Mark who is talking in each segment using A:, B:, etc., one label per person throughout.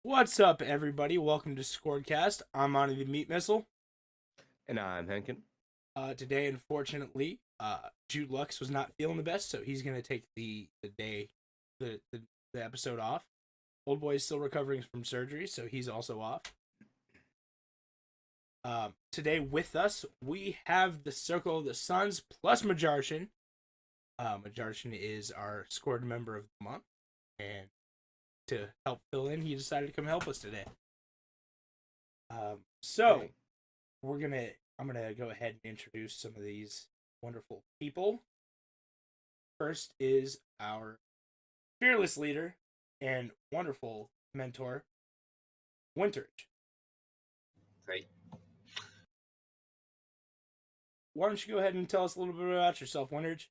A: What's up, everybody? Welcome to Scordcast. I'm on the Meat Missile.
B: And I'm Henkin.
A: Today, unfortunately, Jude Lux was not feeling the best, so he's gonna take the episode off. Old boy is still recovering from surgery, so he's also off. Today with us, we have the Circle of the Suns plus Majarshin. Majarshin is our scored member of the month, and to help fill in, he decided to come help us today. I'm gonna go ahead and introduce some of these wonderful people. First is our fearless leader and wonderful mentor, Winterage.
C: Great.
A: Why don't you go ahead and tell us a little bit about yourself, Winterage?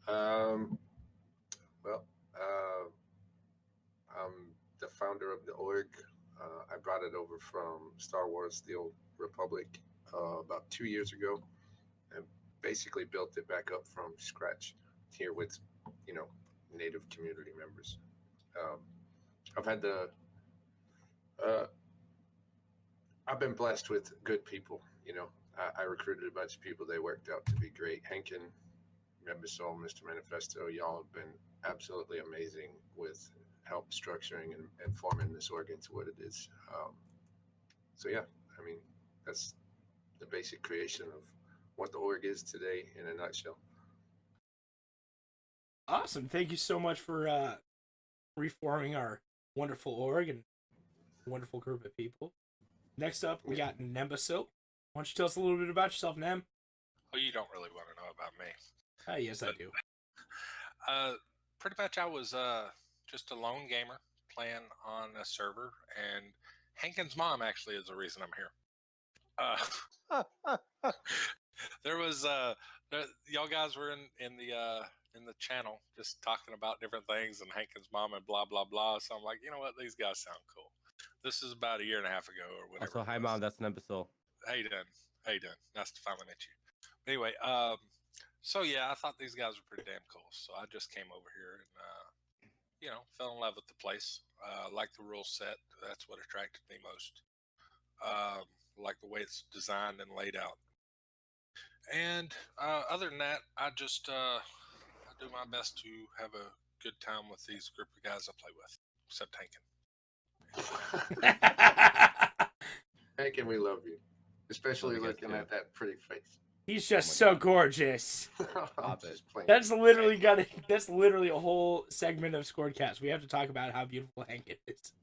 C: I'm the founder of the org. I brought it over from Star Wars: The Old Republic about 2 years ago, and basically built it back up from scratch here with, native community members. I've been blessed with good people. I recruited a bunch of people. They worked out to be great. Henkin, Membisol, Mr. Manifesto, y'all have been absolutely amazing with help structuring and forming this org into what it is. That's the basic creation of what the org is today in a nutshell.
A: Awesome. Thank you so much for reforming our wonderful org and wonderful group of people. Next up, we got Nembasil. Why don't you tell us a little bit about yourself, Nem?
D: Oh, you don't really want to know about me.
A: Yes, I do.
D: Pretty much I was just a lone gamer playing on a server, and Hankin's mom actually is the reason I'm here. There was y'all guys were in the channel just talking about different things, and Hankin's mom and blah blah blah. So I'm like, you know what, these guys sound cool. This is about a year and a half ago or whatever.
B: Also, hi mom, that's Nembasil.
D: How you doing? Nice to finally meet you. Anyway, so yeah, I thought these guys were pretty damn cool. So I just came over here and fell in love with the place. Like the rule set. That's what attracted me most. Like the way it's designed and laid out. And other than that, I just I do my best to have a good time with these group of guys I play with, except Hankin.
C: Henkin, we love you, especially looking at that pretty face.
A: He's just so gorgeous.
C: I'm just playing.
A: That's literally a whole segment of Scordcast. We have to talk about how beautiful Hankin is.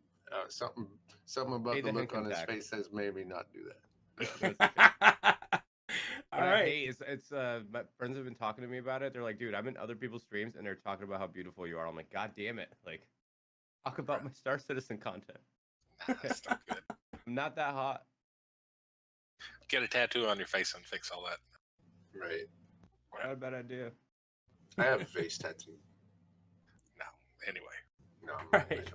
C: Something about the look on his face says maybe not do that.
A: All right.
B: Hey, it's my friends have been talking to me about it. They're like, dude, I'm in other people's streams and they're talking about how beautiful you are. I'm like, God damn it. Like, talk about my Star Citizen content.
D: That's not good.
B: I'm not that hot.
D: Get a tattoo on your face and fix all that.
C: Right.
B: Not a bad idea.
C: I have a face tattoo.
D: No. Anyway.
C: No.
A: Right.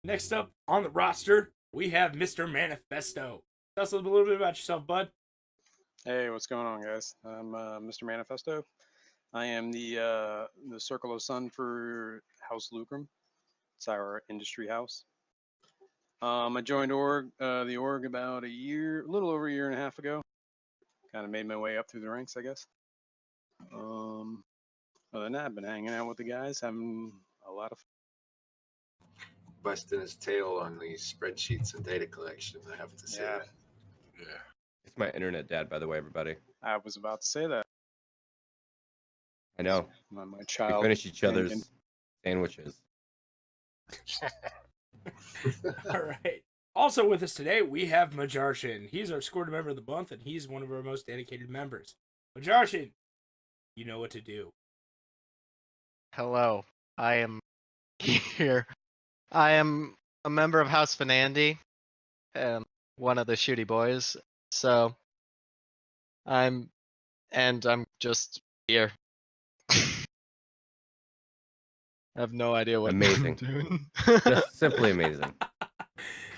A: Next up on the roster, we have Mr. Manifesto. Tell us a little bit about yourself, bud.
E: Hey, what's going on, guys? I'm Mr. Manifesto. I am the Circle of Sun for House Lucrum. It's our industry house. I joined the org about a little over a year and a half ago. Kind of made my way up through the ranks, I guess. Other than that, I've been hanging out with the guys, having a lot of fun.
C: Busting his tail on these spreadsheets and data collection, I have to say that.
D: Yeah.
B: It's my internet dad, by the way, everybody.
E: I was about to say that.
B: I know.
E: My child.
B: We finish each other's sandwiches.
A: All right. Also with us today, we have Majarshin. He's our scored member of the month, and he's one of our most dedicated members. Majarshin, you know what to do.
F: Hello, I am here. I am a member of House Fernandi, and one of the shooty boys. So I'm just here. I have no idea what
B: Amazing.
F: I'm doing.
B: Just simply amazing.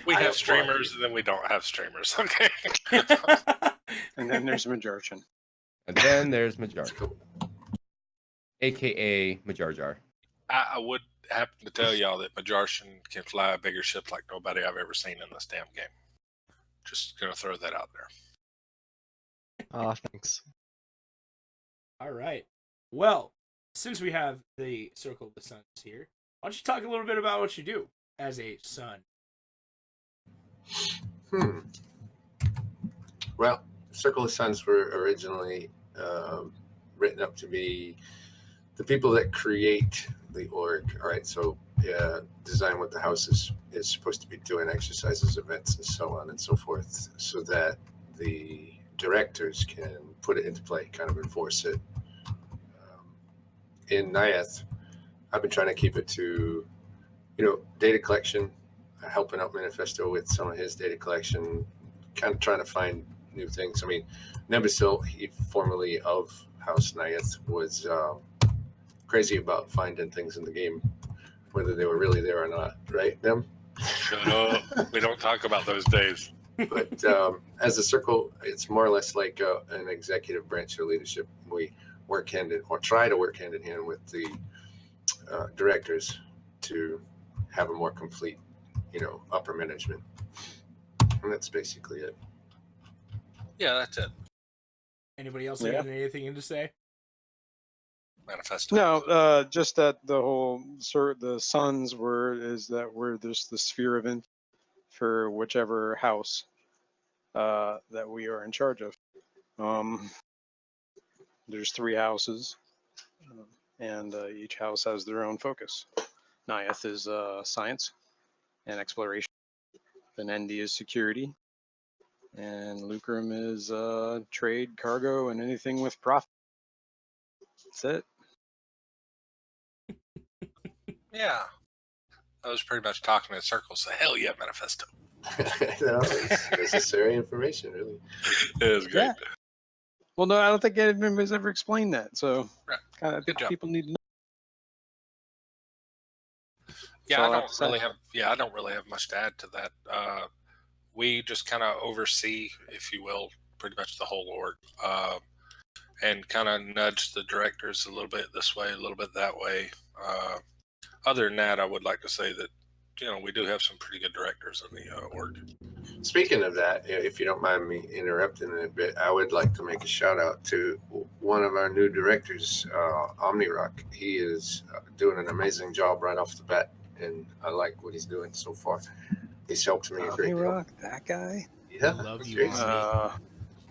D: We
C: I
D: have
C: applaud
D: streamers
C: you.
D: and then we don't have streamers. Okay.
E: And then there's Majarchin.
B: And then there's Majar,
C: That's cool.
B: aka Majar Jar.
D: I would happen to tell y'all that Majarshan can fly a bigger ship like nobody I've ever seen in this damn game. Just gonna throw that out there.
F: Oh, thanks.
A: All right. Well, since we have the Circle of the Suns here, why don't you talk a little bit about what you do as a son?
C: Well, Circle of Suns were originally written up to be the people that create the org. All right, so design what the house is supposed to be doing, exercises, events, and so on and so forth, so that the directors can put it into play, kind of enforce it. In Nyath, I've been trying to keep it to, data collection, helping out Manifesto with some of his data collection, kind of trying to find new things. I mean, Nebesil, he formerly of House Nyath, was crazy about finding things in the game, whether they were really there or not, right, Nem?
D: Shut up. We don't talk about those days.
C: But as a circle, it's more or less like an executive branch of leadership. We work try to work hand in hand with the directors to have a more complete, upper management. And that's basically it.
D: Yeah, that's it.
A: Anybody else
E: Yeah.
A: got anything to say?
D: Manifesto.
E: No, just that the whole the Suns we're just the sphere of influence for whichever house that we are in charge of. There's 3 houses, and each house has their own focus. Nyath is science and exploration. Venendi is security, and Lucrum is trade, cargo, and anything with profit. That's it.
D: Yeah. I was pretty much talking in circles. So hell yeah, Manifesto.
C: It's necessary information, really.
D: It was great.
E: Yeah. Well, no, I don't think anybody's ever explained that. So,
D: Right.
E: kind of
D: Good job.
E: people need to know.
D: Yeah,
E: all I
D: I
E: have
D: don't
E: to say.
D: really have much to add to that. We just kind of oversee, if you will, pretty much the whole org, and kind of nudge the directors a little bit this way, a little bit that way. Other than that, I would like to say that we do have some pretty good directors in the org.
C: Speaking of that, if you don't mind me interrupting a bit, I would like to make a shout out to one of our new directors, OmniRock. He is doing an amazing job right off the bat, and I like what he's doing so far. He's helped me a great deal.
E: Rock, that guy.
C: Yeah,
A: Love you,
C: seriously.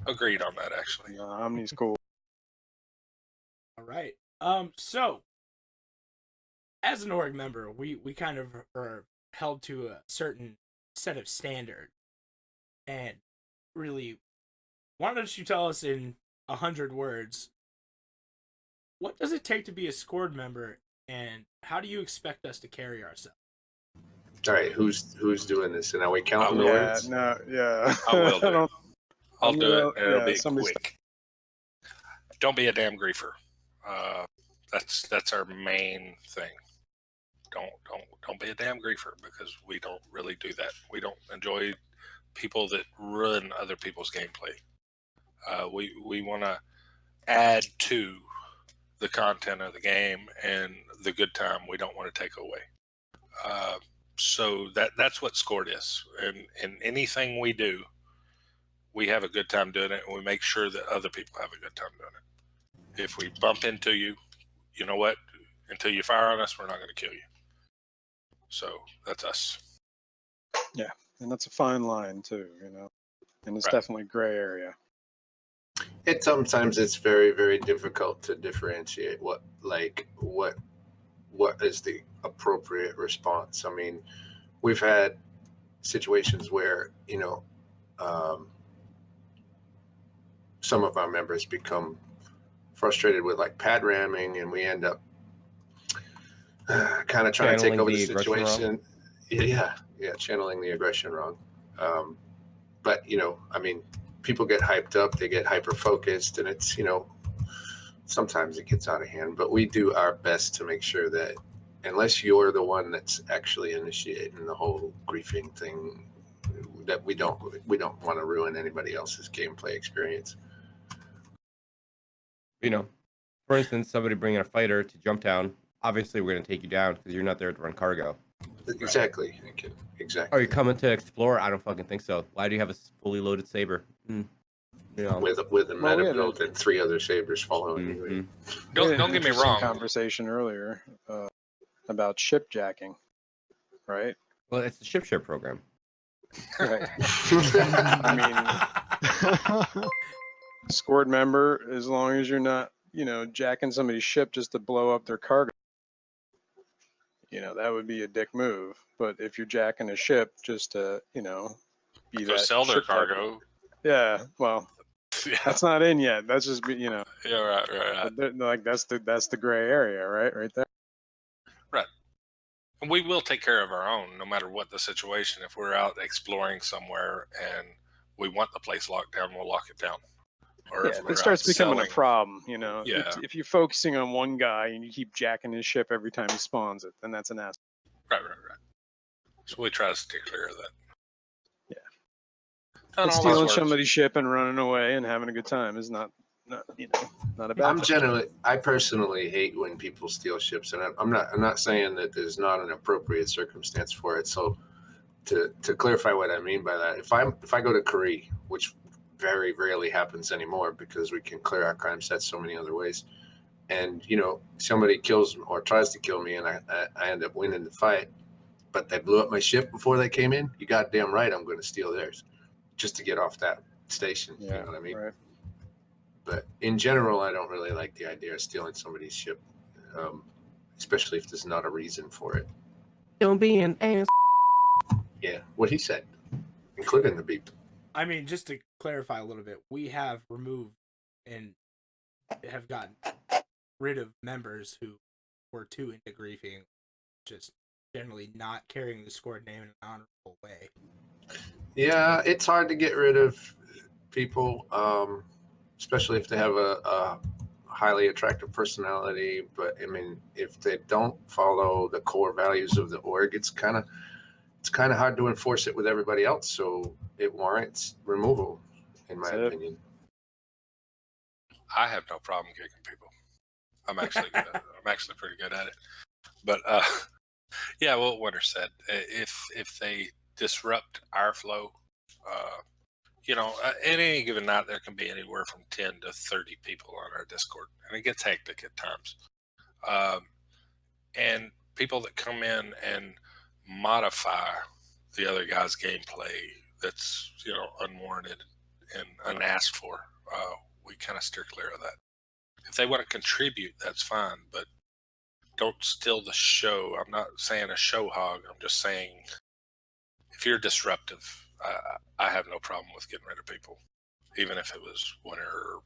D: Agreed on that, actually.
E: Omni's cool.
A: All right. So as an org member, we kind of are held to a certain set of standards. And really, why don't you tell us in 100 words, what does it take to be a Scored member, and how do you expect us to carry ourselves?
C: All right, who's doing this? And are we counting the
D: will.
C: words?
E: Yeah.
D: I will do it. I'll
E: I'm
D: do
E: gonna-
D: it, and it'll
E: yeah,
D: be
E: somebody's-
D: quick. Don't be a damn griefer. That's our main thing. Don't be a damn griefer, because we don't really do that. We don't enjoy people that ruin other people's gameplay. We want to add to the content of the game and the good time. We don't want to take away. So that's what Scored is. And in anything we do, we have a good time doing it, and we make sure that other people have a good time doing it. If we bump into you, you know what? Until you fire on us, we're not going to kill you. So that's us.
E: And that's a fine line too, and it's
D: Right.
E: definitely gray area.
C: Sometimes it's very, very difficult to differentiate what is the appropriate response. I mean, we've had situations where some of our members become frustrated with like pad ramming, and we end up kind of trying to take
B: Channeling
C: over the
B: the aggression
C: situation. Yeah, channeling the aggression wrong. But I mean, people get hyped up, they get hyper focused, and it's sometimes it gets out of hand. But we do our best to make sure that unless you're the one that's actually initiating the whole griefing thing, that we don't want to ruin anybody else's gameplay experience.
B: For instance, somebody bringing a fighter to jump down. Obviously, we're going to take you down because you're not there to run cargo.
C: Exactly.
B: Are you coming to explore? I don't fucking think so. Why do you have a fully loaded saber?
C: With a meta build and 3 other sabers following you.
D: Don't get me
E: Interesting
D: wrong.
E: Conversation earlier about ship jacking, right?
B: Well, it's the ship program.
E: Right. I mean, Scored member, as long as you're not, jacking somebody's ship just to blow up their cargo, that would be a dick move. But if you're jacking a ship just to, be
D: Go
E: that
D: sell their
E: ship jacker-
D: cargo.
E: Yeah, well,
D: Yeah,
E: that's not in yet. That's just,
D: yeah, right.
E: like that's the gray area, right there.
D: And we will take care of our own, no matter what the situation. If we're out exploring somewhere and we want the place locked down, we'll lock it down. Or
E: Yeah,
D: if
E: if
D: we're
E: it starts
D: out
E: becoming
D: selling,
E: a problem,
D: Yeah.
E: if you're focusing on one guy and you keep jacking his ship every time he spawns it, then that's an ass.
D: Right. So we try to stay clear of that.
E: Yeah.
D: And
E: But
D: all
E: stealing
D: this works.
E: somebody's ship and running away and having a good time is not a bad thing.
C: I personally hate when people steal ships, and I'm not saying that there's not an appropriate circumstance for it. So to clarify what I mean by that, if I go to Korea, which very rarely happens anymore because we can clear our crime sets so many other ways, and somebody kills or tries to kill me, and I end up winning the fight, but they blew up my ship before they came in, you goddamn right I'm going to steal theirs just to get off that station.
E: Yeah,
C: You know what I mean?
E: right.
C: But in general, I don't really like the idea of stealing somebody's ship, especially if there's not a reason for it.
B: Don't be an ass.
C: Yeah, what he said, including the beep.
A: I mean, just to clarify a little bit, we have removed and have gotten rid of members who were too into griefing, just generally not carrying the Scored name in an honorable way.
C: Yeah, it's hard to get rid of people, especially if they have a highly attractive personality. But I mean, if they don't follow the core values of the org, it's kind of hard to enforce it with everybody else. So it warrants removal, in my opinion.
D: I have no problem kicking people. I'm actually good. I'm actually pretty good at it. But yeah, what Winter said, if they disrupt our flow, at any given night there can be anywhere from 10 to 30 people on our Discord, and it gets hectic at times. And people that come in and modify the other guy's gameplay that's unwarranted and unasked for, we kind of steer clear of that. If they want to contribute, that's fine, but don't steal the show. I'm not saying a show hog. I'm just saying if you're disruptive, I have no problem with getting rid of people, even if it was Winter or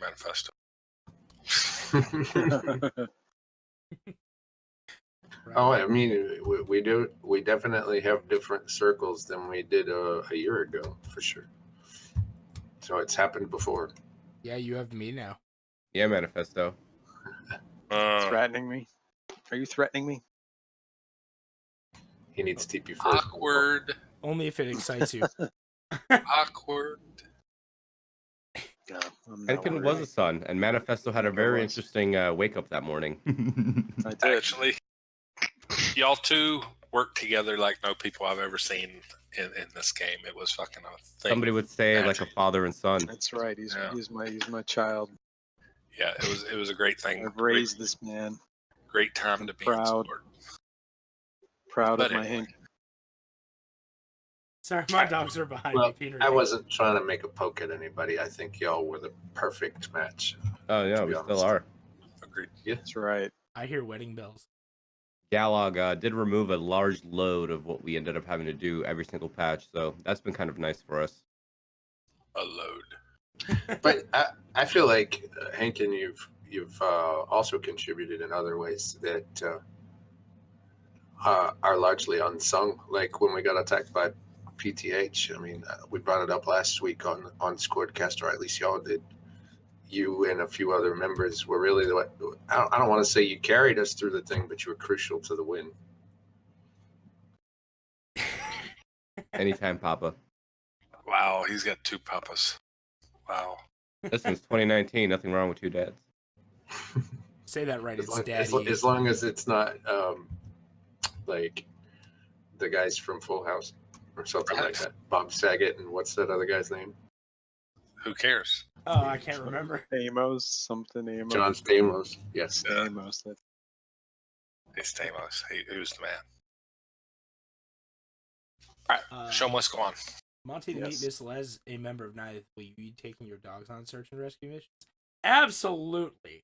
D: Manifesto.
C: Oh, I mean, we definitely have different circles than we did a year ago, for sure. So it's happened before.
A: Yeah, you have me now.
B: Yeah, Manifesto.
E: Threatening me? Are you threatening me?
C: He needs TP first.
D: Awkward.
A: Only if it excites you.
D: Awkward.
E: No, I'm not
B: Henkin
E: worried.
B: was a son, and Manifesto had a very
E: was.
B: interesting wake up that morning.
E: I did.
D: Actually, y'all two worked together like no people I've ever seen in this game. It was fucking a thing.
B: Somebody would say like a
D: Magic.
B: father and son.
E: That's right. He's
D: Yeah.
E: my child.
D: Yeah, it was a great thing.
E: I've raised this man.
D: Great time
E: I'm
D: to be
E: proud.
D: in sport.
E: Proud
D: But
E: of my
D: anyway.
E: Hank.
A: Sorry, my dogs are behind
C: Well,
A: me. Peter.
C: I wasn't trying to make a poke at anybody. I think y'all were the perfect match.
B: Oh yeah,
C: To
B: we
C: be
B: still
C: honest.
B: are.
D: Agreed.
E: That's right.
A: I hear wedding bells.
B: Galog did remove a large load of what we ended up having to do every single patch, so that's been kind of nice for us.
D: A load.
C: But I feel like Hankin, you've also contributed in other ways that are largely unsung. Like when we got attacked by PTH, I mean, we brought it up last week on Scordcast, or at least y'all did. You and a few other members were really I don't want to say you carried us through the thing, but you were crucial to the win.
B: Anytime, Papa.
D: Wow, he's got 2 papas. Wow.
B: Listen, it's 2019. Nothing wrong with 2 dads.
A: Say that right. It's
C: As
A: daddy.
C: long as it's not like the guys from Full House or something like that. Bob Saget and what's that other guy's name?
D: Who cares?
A: Oh, I can't remember.
E: Amos, something Amos.
C: John Stamos. Yes.
D: Yeah.
E: Amos.
D: It's Stamos. He was the man. All right, show must go on.
A: Monty the
E: Yes.
A: Meat Missile, as a member of Ninth, will you be taking your dogs on search and rescue missions? Absolutely.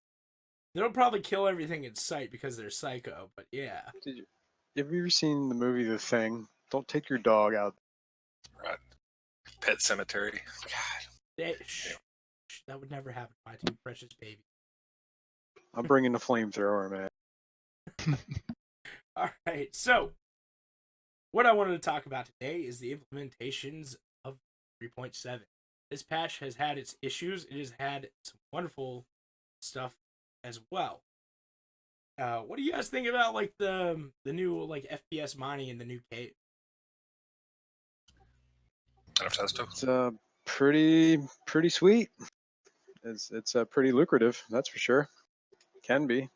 A: They'll probably kill everything in sight because they're psycho, but yeah.
E: Have you ever seen the movie The Thing? Don't take your dog out.
D: Right. Pet Cemetery. God.
A: That would never happen to my 2 precious babies.
E: I'm bringing the flamethrower, man.
A: All right, so what I wanted to talk about today is the implementations of 3.7. This patch has had its issues. It has had some wonderful stuff as well. What do you guys think about like the new like FPS mining in the new cave?
E: It's pretty sweet. It's pretty lucrative, that's for sure. Can be a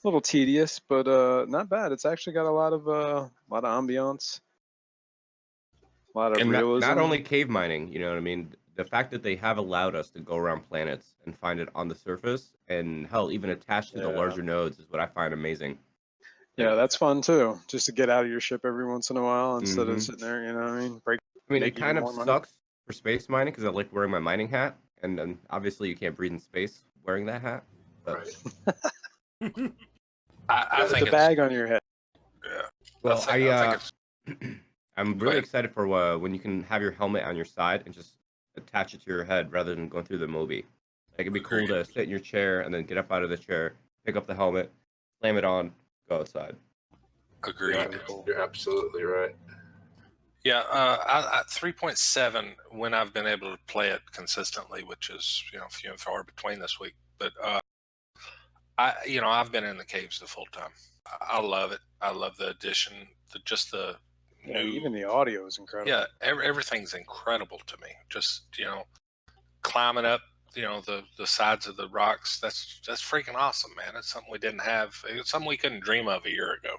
E: little tedious, but not bad. It's actually got a lot of ambiance, a lot of
B: And
E: realism.
B: not only cave mining, you know what I mean? The fact that they have allowed us to go around planets and find it on the surface, and hell, even attached to the
E: Yeah.
B: larger nodes, is what I find amazing.
E: Yeah, that's fun too. Just to get out of your ship every once in a while instead
B: Mhm.
E: of sitting there, you know what I mean? Break.
B: I mean,
E: Make
B: it kind
E: even
B: of
E: more money.
B: sucks for space mining because I like wearing my mining hat, and then obviously you can't breathe in space wearing that hat. But,
C: Right.
D: I
E: Put
D: think
E: the bag on your head.
D: Yeah.
B: well,
D: I think it's
B: I'm
D: Go
B: really
D: ahead.
B: excited for when you can have your helmet on your side and just attach it to your head rather than going through the Mobi. Like it'd be cool
D: Agreed.
B: to sit in your chair and then get up out of the chair, pick up the helmet, slam it on, go outside.
D: Agreed.
C: You're absolutely right.
D: Yeah, I 3.7 when I've been able to play it consistently, which is few and far between this week. But I've been in the caves the full time. I love it. I love the addition, the
E: Yeah,
D: new.
E: even the audio is incredible.
D: Yeah, everything's incredible to me. Just climbing up, the sides of the rocks. That's freaking awesome, man. It's something we didn't have. It's something we couldn't dream of a year ago.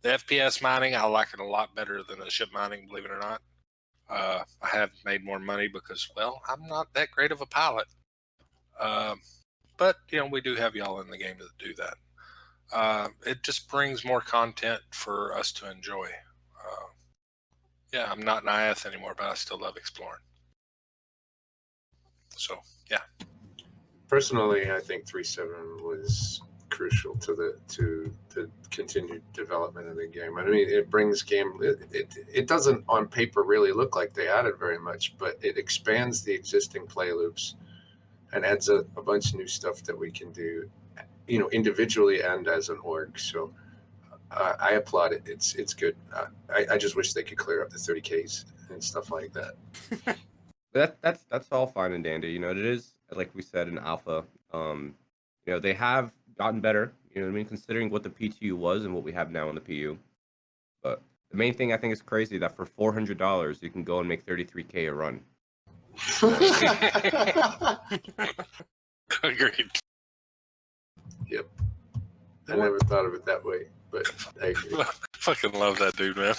D: The FPS mining, I like it a lot better than the ship mining, believe it or not. I have made more money because, well, I'm not that great of a pilot. But, we do have y'all in the game to do that. It just brings more content for us to enjoy. Yeah, I'm not Naiath anymore, but I still love exploring. So, yeah.
C: Personally, I think 3.7 was crucial to the continued development of the game. I mean, it brings game. It doesn't on paper really look like they added very much, but it expands the existing play loops and adds a bunch of new stuff that we can do, individually and as an org. So I applaud it. It's good. I just wish they could clear up the 30Ks and stuff like that.
B: That's all fine and dandy. It is like we said in alpha. They have gotten better. You know what I mean, considering what the PTU was and what we have now in the PU. But the main thing I think is crazy that for $400 you can go and make 33K a run.
D: Agreed.
C: Yep. I never thought of it that way, but I agree.
D: Fucking love that dude, man.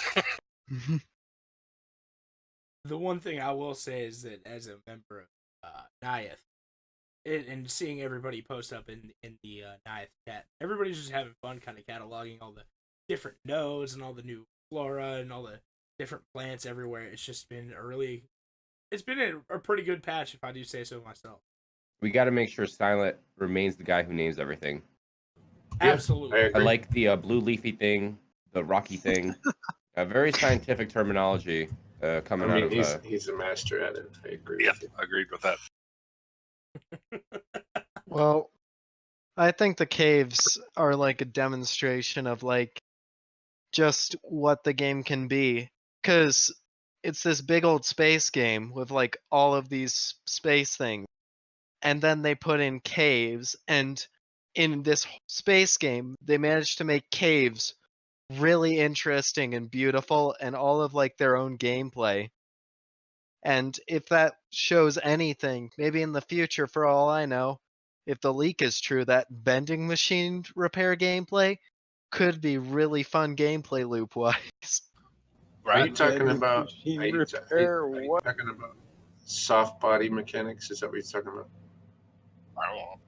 A: The one thing I will say is that as a member of Naiath, and seeing everybody post up in the Naiath chat, everybody's just having fun kind of cataloging all the different nodes and all the new flora and all the different plants everywhere. It's just been a pretty good patch, if I do say so myself.
B: We got to make sure Silent remains the guy who names everything.
A: Absolutely.
C: I
B: I
C: agree.
B: like the blue leafy thing, the rocky thing. Very scientific terminology coming
C: I mean,
B: out of.
C: he's a master at it. I agree
D: Yeah,
C: with you.
D: agreed with that.
F: Well, I think the caves are like a demonstration of like just what the game can be. Because it's this big old space game with like all of these space things. And then they put in caves. And in this space game, they managed to make caves really interesting and beautiful and all of like their own gameplay. And if that shows anything, maybe in the future, for all I know, if the leak is true, that vending machine repair gameplay could be really fun gameplay loop wise.
C: Are you
D: Right?
C: talking
E: Vending
C: about?
E: machine
C: Are you,
E: repair,
C: are you
E: what?
C: talking about soft body mechanics? Is that what you're talking about?
D: I don't know.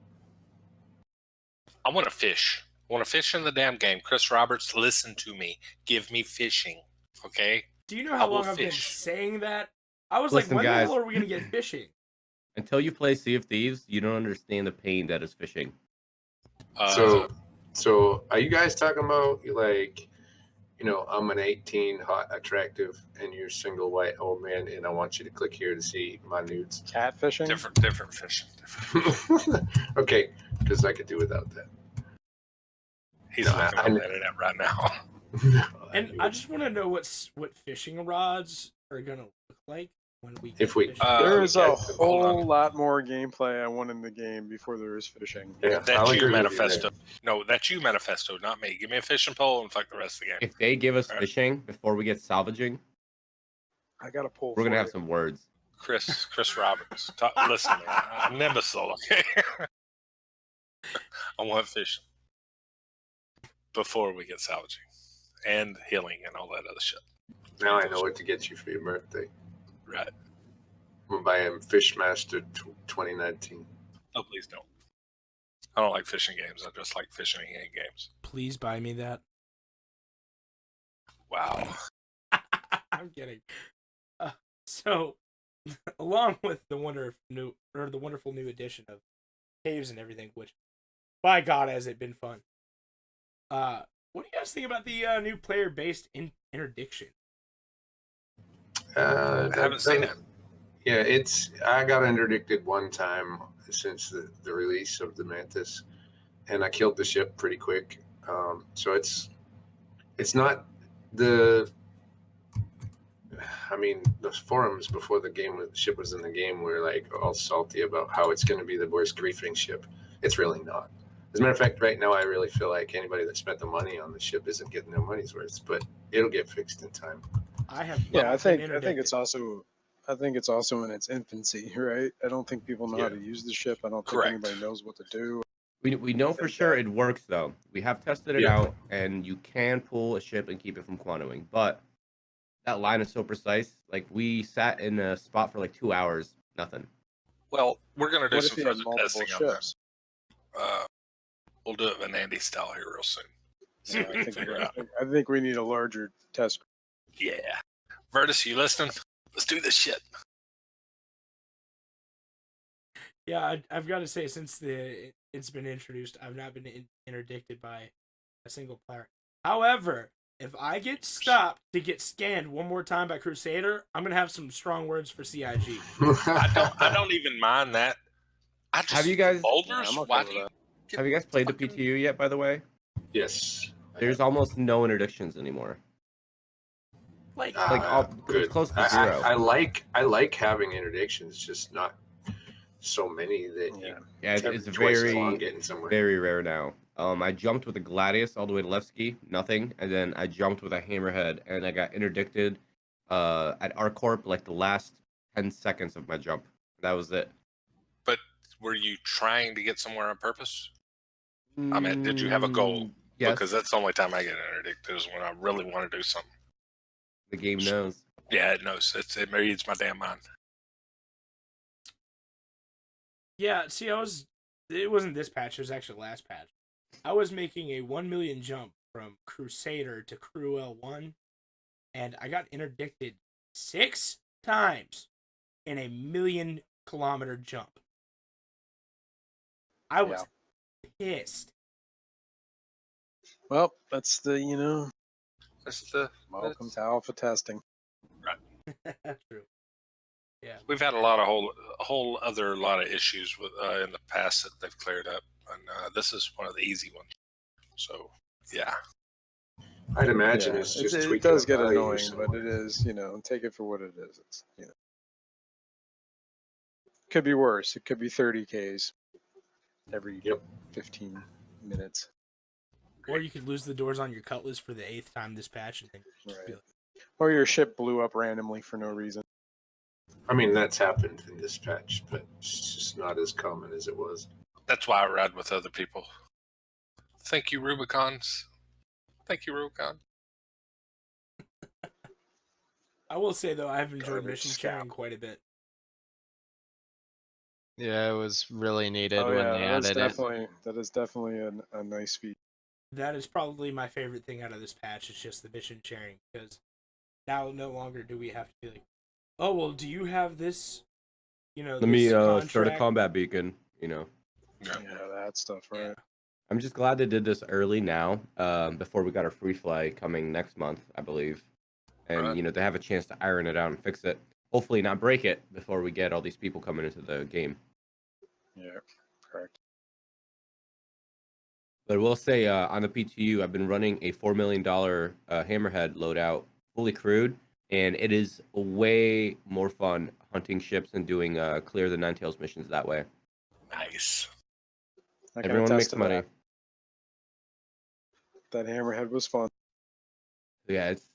D: I want to fish. I want to fish in the damn game. Chris Roberts, listen to me. Give me fishing. Okay?
A: Do you know
D: I
A: how
D: will
A: long I've been
D: fish.
A: saying that? I was
B: Listen,
A: like, when the
B: guys.
A: hell are we gonna get fishing?
B: Until you play Sea of Thieves, you don't understand the pain that is fishing.
C: So are you guys talking about like, I'm an 18, hot, attractive, and you're single white old man, and I want you to click here to see my nudes?
E: Catfishing?
D: different fishing.
C: Okay, because I could do without that.
D: He's
C: No,
D: looking
C: I-
D: on the internet right now.
A: And I just want to know what fishing rods are gonna look like when we get
C: If we-
A: fishing.
E: There
C: we
E: is a
C: get-
D: hold on.
E: whole lot more gameplay I want in the game before there is fishing.
C: Yeah,
D: That's
C: I'll
D: you,
C: agree with
D: Manifesto.
C: there.
D: No, that's you, Manifesto, not me. Give me a fishing pole and fuck the rest of the game.
B: If they give us
D: Alright.
B: fishing before we get salvaging,
E: I got a pull
B: we're
E: for
B: gonna have
E: you.
B: some words.
D: Chris Roberts. Listen, man. I'm Nimbusol, okay? I want fishing before we get salvaging and healing and all that other shit.
C: Now I know what to get you for your birthday.
D: Right.
C: I'm gonna buy him Fishmaster 2019.
D: No, please don't. I don't like fishing games. I just like fishing in games.
A: Please buy me that.
D: Wow.
A: I'm kidding. So, along with the wonderful new edition of caves and everything, which, by God, has it been fun. What do you guys think about the new player-based interdiction?
D: I haven't seen it.
C: Yeah, I got interdicted one time since the release of the Mantis, and I killed the ship pretty quick. So it's not the. I mean, the forums before the ship was in the game were like all salty about how it's going to be the worst griefing ship. It's really not. As a matter of fact, right now I really feel like anybody that spent the money on the ship isn't getting their money's worth, but it'll get fixed in time.
A: I have.
E: Yeah,
A: not
E: I
A: been
E: think
A: interdicted.
E: it's also in its infancy, right? I don't think people know how
C: Yeah.
E: to use the ship. I don't think
D: Correct.
E: anybody knows what to do.
B: We know for
E: think
B: sure
E: that-
B: it works though. We have tested it
C: Yeah.
B: out, and you can pull a ship and keep it from quantoing. But that line is so precise. Like we sat in a spot for like 2 hours, nothing.
D: Well, we're going to do
E: What if
D: some
E: you had
D: further
E: multiple
D: testing on that.
E: ships?
D: We'll do it Vanandi style here real soon.
E: Yeah, I think,
D: Figure it out.
E: I think we need a larger test.
D: Yeah. Vertus, you listening? Let's do this shit.
A: Yeah, I've got to say, since it's been introduced, I've not been interdicted by a single player. However, if I get stopped to get scanned one more time by Crusader, I'm gonna have some strong words for CIG.
D: I don't even mind that. I just
B: Have you guys-
D: boulders?
E: Yeah, I'm okay
D: Why
E: with
D: do you
E: that.
D: get
B: Have you guys played the
D: fucking-
B: PTU yet? By the way,
C: Yes.
B: there's almost no interdictions anymore.
A: Like,
B: Like, all- it's close to zero.
C: I like having interdictions, just not so many that
E: Yeah.
B: Yeah, it's
C: every twice as long
B: very
C: getting somewhere.
B: very rare now. I jumped with a Gladius all the way to left ski, nothing, and then I jumped with a Hammerhead, and I got interdicted at ArcCorp like the last 10 seconds of my jump. That was it.
D: But were you trying to get somewhere on purpose? I mean, did you have a goal?
B: Yes,
D: Because that's the only time I get interdicted is when I really want to do something.
B: the game knows.
D: Yeah, it knows. It reads my damn mind.
A: yeah, see, it wasn't this patch, it was actually last patch. I was making a 1 million jump from Crusader to Crew L1, and I got interdicted 6 times in a 1,000,000-kilometer jump. I was pissed.
E: Well, that's the
D: That's the
E: welcome to alpha testing.
A: True. Yeah.
D: We've had a lot of whole other lot of issues with in the past that they've cleared up. and this is one of the easy ones. So, yeah.
C: I'd imagine
E: Yeah,
C: it's just
E: it
C: tweaking
E: does
C: a
E: get
C: value
E: annoying, but
C: somewhere.
E: it is, take it for what it is. It's, could be worse. It could be 30Ks every
C: Yep.
E: 15 minutes.
A: Or you could lose the doors on your Cutlass for the 8th time this patch and then just be
E: Right.
A: like,
E: Or your ship blew up randomly for no reason.
C: I mean, that's happened in this patch, but it's just not as common as it was.
D: That's why I ride with other people. Thank you, Rubicons. Thank you, Rubicon.
A: I will say though, I've enjoyed
C: Garbage
A: mission
C: scalpel.
A: sharing quite a bit.
F: Yeah, it was really needed
E: Oh
F: when
E: yeah,
F: they added it.
E: that is definitely a nice feature.
A: That is probably my favorite thing out of this patch. Is just the mission sharing, because now no longer do we have to be like, oh well, do you have this?
B: Let
A: This
B: me start a
A: contract.
B: combat beacon.
D: Yeah.
E: Yeah, that stuff, right?
A: Yeah.
B: I'm just glad they did this early now, before we got our free fly coming next month, I believe. And
D: Right.
B: they have a chance to iron it out and fix it. Hopefully, not break it before we get all these people coming into the game.
E: Yeah, correct.
B: But I will say, on the PTU, I've been running a $4 million Hammerhead loadout, fully crewed, and it is way more fun hunting ships and doing clear the Ninetales missions that way.
D: Nice.
E: I can
B: Everyone
E: attest
B: makes
E: to
B: money.
E: that hammerhead was fun.
B: Yeah, it's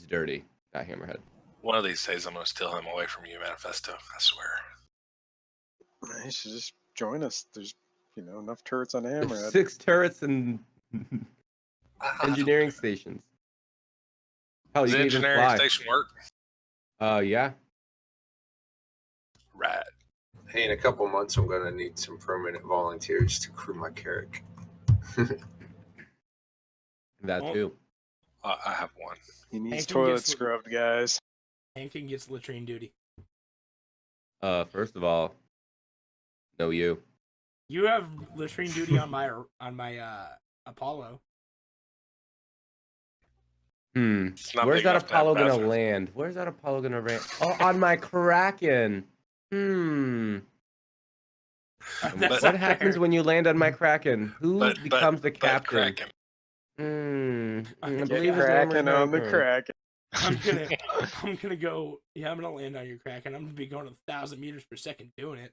B: dirty, that Hammerhead.
D: One of these days, I'm going to steal him away from you, Manifesto. I swear.
E: You should just join us. There's enough turrets on
B: There's
E: hammerhead.
B: 6 turrets and
D: I
B: engineering stations. Hell,
D: Does
B: you
D: the
B: can even
D: engineering
B: fly.
D: station work?
B: Yeah.
D: Right.
C: Hey, in a couple months, I'm going to need some permanent volunteers to crew my Carrack.
B: That
A: Oh.
B: too.
D: I have one.
E: He needs
A: Hankin
E: toilet
A: gets-
E: scrubbed, guys.
A: Hankin gets latrine duty.
B: First of all, no you.
A: You have latrine duty on my Apollo.
D: It's not
B: Where's
D: big
B: that
D: enough to have a
B: Apollo gonna
D: bathroom.
B: land? Where's that Apollo gonna land? Oh, on my Kraken. And
A: That's
B: what
A: not
B: happens
A: fair.
B: when you land on my Kraken? Who becomes the captain?
D: Kraken.
B: I
A: Get
B: believe his name was
E: Cracking on the
B: Kraken.
E: Kraken.
A: I'm gonna go. Yeah, I'm gonna land on your Kraken. I'm gonna be going 1,000 meters per second doing it.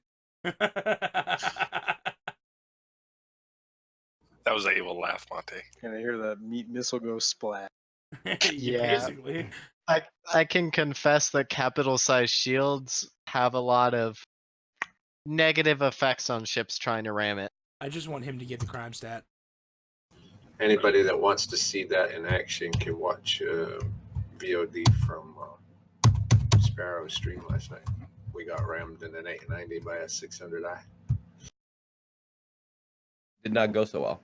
D: That was an evil laugh, Monte.
E: And I hear that meat missile go splat.
F: Yeah.
A: Basically.
F: I can confess that capital size shields have a lot of negative effects on ships trying to ram it.
A: I just want him to get the crime stat.
C: Anybody that wants to see that in action can watch VOD from Sparrow's stream last night. We got rammed in an 890 by a 600i.
B: Did not go so well.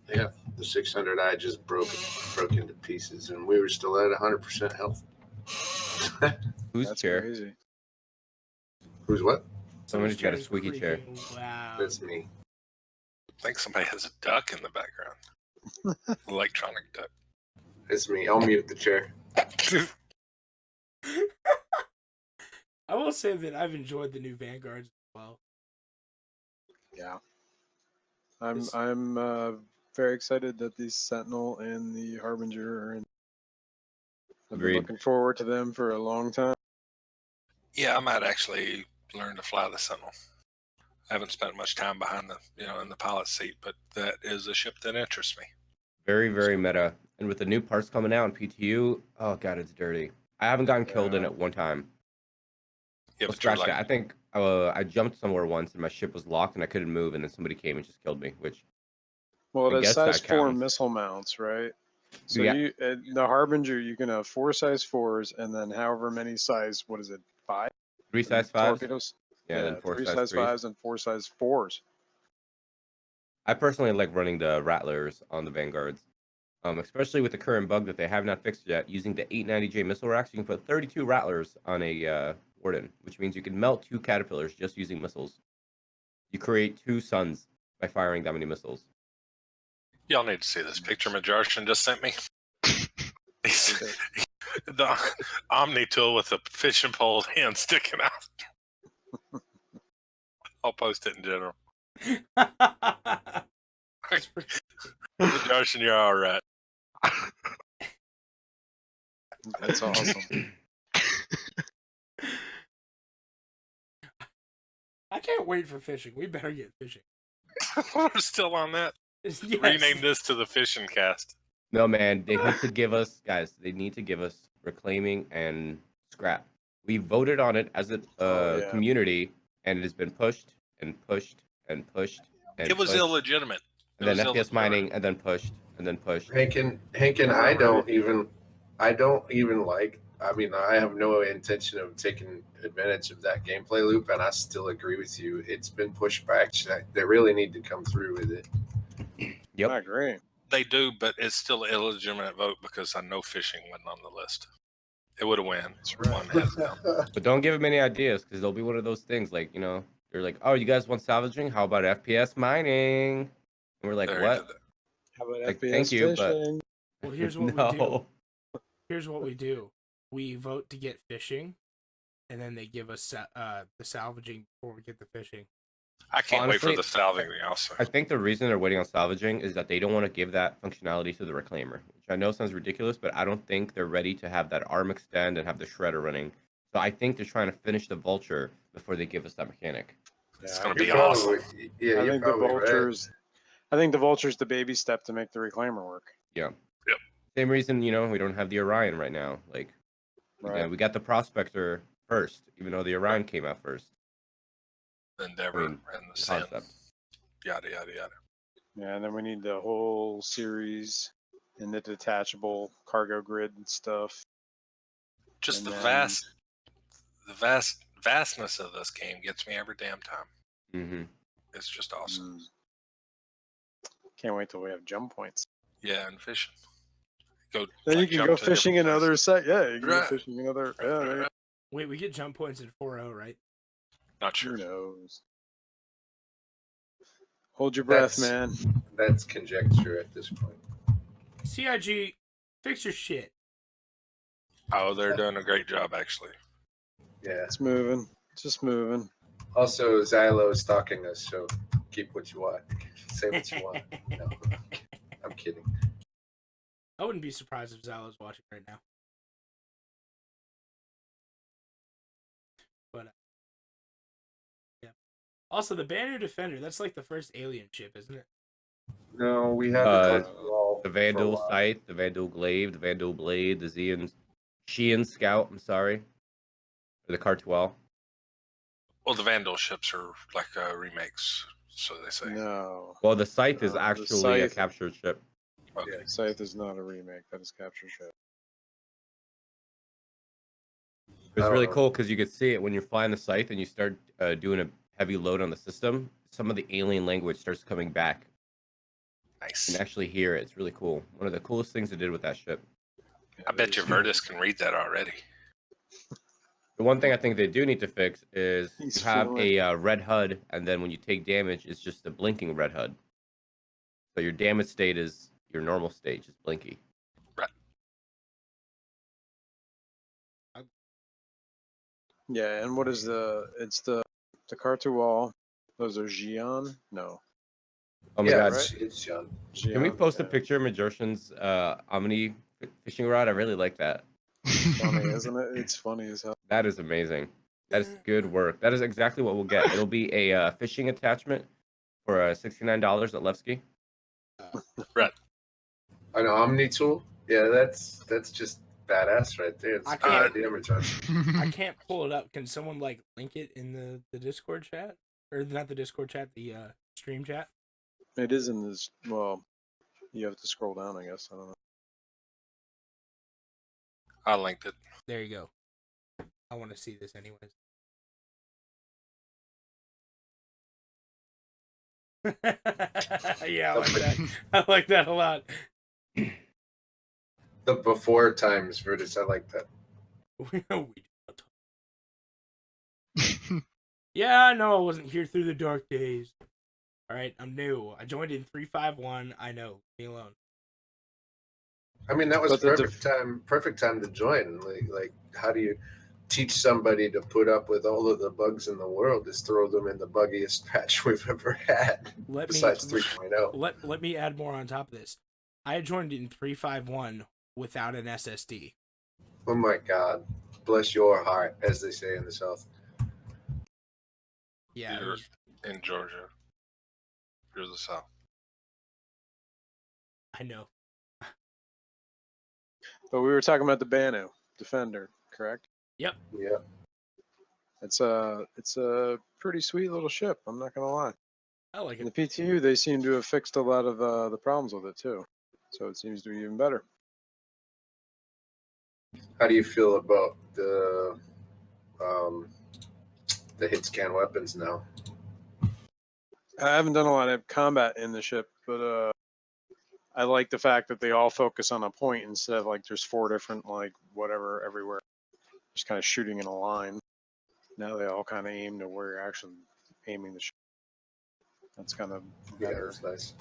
C: Yeah, the 600i just broke into pieces, and we were still at 100% health.
B: Who's
E: That's
B: chair?
E: crazy.
C: Who's what?
B: Somebody's got a
A: chair's
B: squeaky chair.
A: creaking loud.
C: That's me.
D: I think somebody has a duck in the background. Electronic duck.
C: It's me. I'll mute the chair.
A: I will say that I've enjoyed the new Vanguards as well.
E: Yeah. I'm
A: This-
E: very excited that the Sentinel and the Harbinger are in. I've been
B: Agreed.
E: looking forward to them for a long time.
D: Yeah, I might actually learn to fly the Sentinel. I haven't spent much time behind the, in the pilot seat, but that is a ship that interests me.
B: Very, very meta. And with the new parts coming out in PTU, oh god, it's dirty. I haven't gotten killed in
E: Yeah.
B: it one time.
D: Yeah,
B: Well,
D: but you're
B: scratch that.
D: like,
B: I think I jumped somewhere once and my ship was locked and I couldn't move, and then somebody came and just killed me. Which
E: Well,
B: I
E: it has
B: guess that
E: size 4
B: counts.
E: missile mounts, right? So
B: Yeah.
E: you the Harbinger, you can have 4 size 4s and then however many size, 5?
B: 3 size 5s.
E: Torpedoes.
B: Yeah, then 4
E: 3
B: size
E: size
B: 3s.
E: 5s and 4 size 4s.
B: I personally like running the Rattlers on the Vanguards. Especially with the current bug that they have not fixed yet. Using the 890J missile racks, you can put 32 Rattlers on a Warden, which means you can melt 2 Caterpillars just using missiles. You create 2 suns by firing that many missiles.
D: y'all need to see this picture Majarshan just sent me. The Omni tool with a fishing pole hand sticking out. I'll post it in general. Josh, and you're all right.
E: That's awesome.
A: I can't wait for fishing. We better get fishing.
D: We're still on that.
A: Yes.
D: Rename this to the Fishing Cast.
B: No, man, they need to give us, guys, they need to give us reclaiming and scrap. We voted on it as a
E: Yeah.
B: community, and it has been pushed and pushed and pushed. And
D: It was
B: pushed,
D: illegitimate.
B: and then FPS mining, and then pushed, and then pushed.
C: Hankin, I don't even like. I mean, I have no intention of taking advantage of that gameplay loop, and I still agree with you. It's been pushed back. They really need to come through with it.
B: Yep.
E: I agree.
D: They do, but it's still an illegitimate vote because I know fishing wasn't on the list. It would have won.
E: That's right.
D: One hands down.
B: But don't give them any ideas, because they'll be one of those things like, you know, they're like, oh, you guys want salvaging? How about FPS mining? And we're like,
D: There,
B: what?
E: How about
B: Like,
E: FPS
B: thank you, but-
E: fishing?
A: Well, here's what we do.
B: No.
A: Here's what we do. We vote to get fishing, and then they give us the salvaging before we get the fishing.
D: I can't wait for
B: Honestly,
D: the salvaging also.
B: I think the reason they're waiting on salvaging is that they don't want to give that functionality to the reclaimer, which I know sounds ridiculous, but I don't think they're ready to have that arm extend and have the shredder running. So I think they're trying to finish the vulture before they give us that mechanic.
D: It's going to
C: You're
D: be awesome.
C: probably- Yeah,
E: I
C: you're
E: think the
C: probably right.
E: vultures. I think the vulture's the baby step to make the reclaimer work.
B: Yeah.
D: Yep.
B: Same reason, you know, we don't have the Orion right now. Like,
E: Right.
B: we got the Prospector first, even though the Orion came out first.
D: Endeavor
B: I mean,
D: and the Sin.
B: Concept.
D: Yada, yada, yada.
E: Yeah, and then we need the whole series and the detachable cargo grid and stuff.
D: Just
E: And
D: the
E: then-
D: vastness of this game gets me every damn time.
B: Mm-hmm.
D: It's just awesome.
E: Can't wait till we have jump points.
D: Yeah, and fishing. Go.
E: Then
D: like,
E: you can
D: jump
E: go
D: to
E: fishing in
D: different
E: other site. Yeah, you can
D: Right.
E: go fishing in other. Yeah, there you-
A: Wait, we get jump points in 4.0, right?
D: Not sure.
E: who knows? Hold your breath, man.
C: That's conjecture at this point.
A: CIG, fix your shit.
D: Oh, they're doing a great job, actually.
C: Yeah.
E: It's moving. Just moving.
C: Also, Xylo's stalking us, so keep what you want. Say what you want. No, I'm kidding.
A: I wouldn't be surprised if Zala's watching right now. But yeah. Also, the Banner Defender, that's like the first alien ship, isn't it?
C: No, we had
B: The Vandal Scythe, the Vandal Glaive, the Vandal Blade, the Sheehan Scout, I'm sorry. Or the Cartwell.
D: Well, the Vandal ships are like remakes, so they say.
E: No.
B: Well, the Scythe is
E: The
B: actually a
E: Scythe-
B: captured ship.
D: Okay.
C: Yeah.
E: Scythe is not a remake. That is capture ship.
B: It's
C: I
B: really
C: don't know.
B: cool because you could see it when you're flying the Scythe and you start doing a heavy load on the system. Some of the alien language starts coming back. You
D: Nice.
B: can actually hear it. It's really cool. One of the coolest things they did with that ship.
D: I bet you Virtus can read that already.
B: The one thing I think they do need to fix is
E: He's
B: you have
E: fluent.
B: a red HUD, and then when you take damage, it's just a blinking red HUD. So your damage state is your normal state, just blinky.
E: Yeah, and what is the? It's the Cartual. Those are Xion? No.
B: Oh my
C: Yeah,
B: god.
C: it's John.
B: Can we
E: Xion,
B: post a
E: yeah.
B: picture of Majorshin's Omni fishing rod? I really like that.
E: Funny, isn't it? It's funny as hell.
B: That is amazing. That is good work. That is exactly what we'll get. It'll be a fishing attachment for $69 at Levski.
C: An Omni tool? Yeah, that's just badass right there. It's
A: I
C: a good
A: can't-
C: idea, Josh.
A: I can't pull it up. Can someone like link it in the Discord chat? Or not the Discord chat, the stream chat?
E: It is in this. Well, you have to scroll down, I guess. I don't know.
D: I linked it.
A: There you go. I want to see this anyways. Yeah, I like that. I like that a lot.
C: The before times Virtus, I like that.
A: Yeah, no, I wasn't here through the dark days. All right, I'm new. I joined in 351. I know. Leave me alone.
C: I mean, that was
E: But the
C: perfect time to join. Like, how do you? teach somebody to put up with all of the bugs in the world is throw them in the buggiest patch we've ever had, besides 3.0.
A: Let me add more on top of this. I joined in 3.5.1 without an SSD.
C: Oh my God, bless your heart, as they say in the South.
A: Yeah,
D: You're in Georgia. You're the South.
A: I know.
E: But we were talking about the Banu Defender, correct?
A: Yep.
C: Yeah.
E: It's a pretty sweet little ship. I'm not gonna lie.
A: I like
E: In
A: it.
E: the PTU, they seem to have fixed a lot of the problems with it too, so it seems to be even better.
C: How do you feel about the hit scan weapons now?
E: I haven't done a lot of combat in the ship, but I like the fact that they all focus on a point instead of like there's 4 different like whatever everywhere, just kind of shooting in a line. Now they all kind of aim to where you're actually aiming the ship. That's kind of
C: Yeah,
E: better.
C: that's nice.